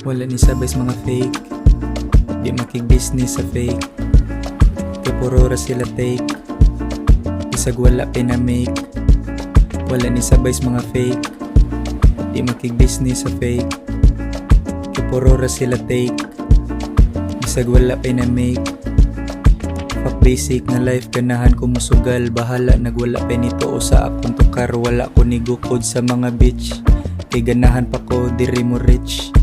Wala ni sabays mga fake, di makig business sa fake. Kay puro ra sila take, bisag wala pinamake. Wala ni sabays mga fake, di makig business sa fake. Kay puro ra sila take, bisag wala pinamake. Fuck basic na life, ganahan ko sugal, bahala nagwala pa nito o sa akong tukar. Wala ko ni gukod sa mga bitch, kay ganahan pako diri mo rich.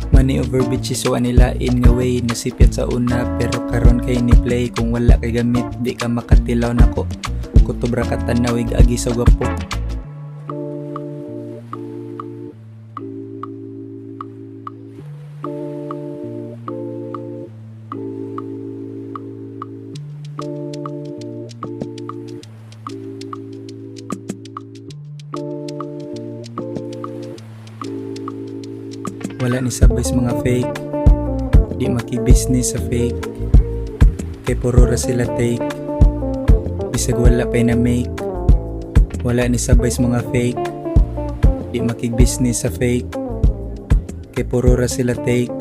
Money over bitches so ani lain nga way, nasipyat sauna pero karun kay ni play. Kung wala kay gamit di ka makatilaw, nako kutob raka tanawig agi sa gwapo. Wala ni sabays mga fake, di maki-business sa fake. Kay puro ra sila take, bisag wala pa na make. Wala ni sabays mga fake, di maki-business sa fake. Kay puro ra sila take,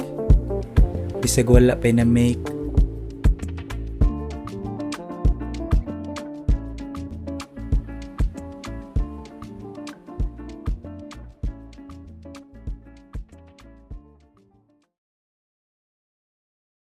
bisag wala pa na make.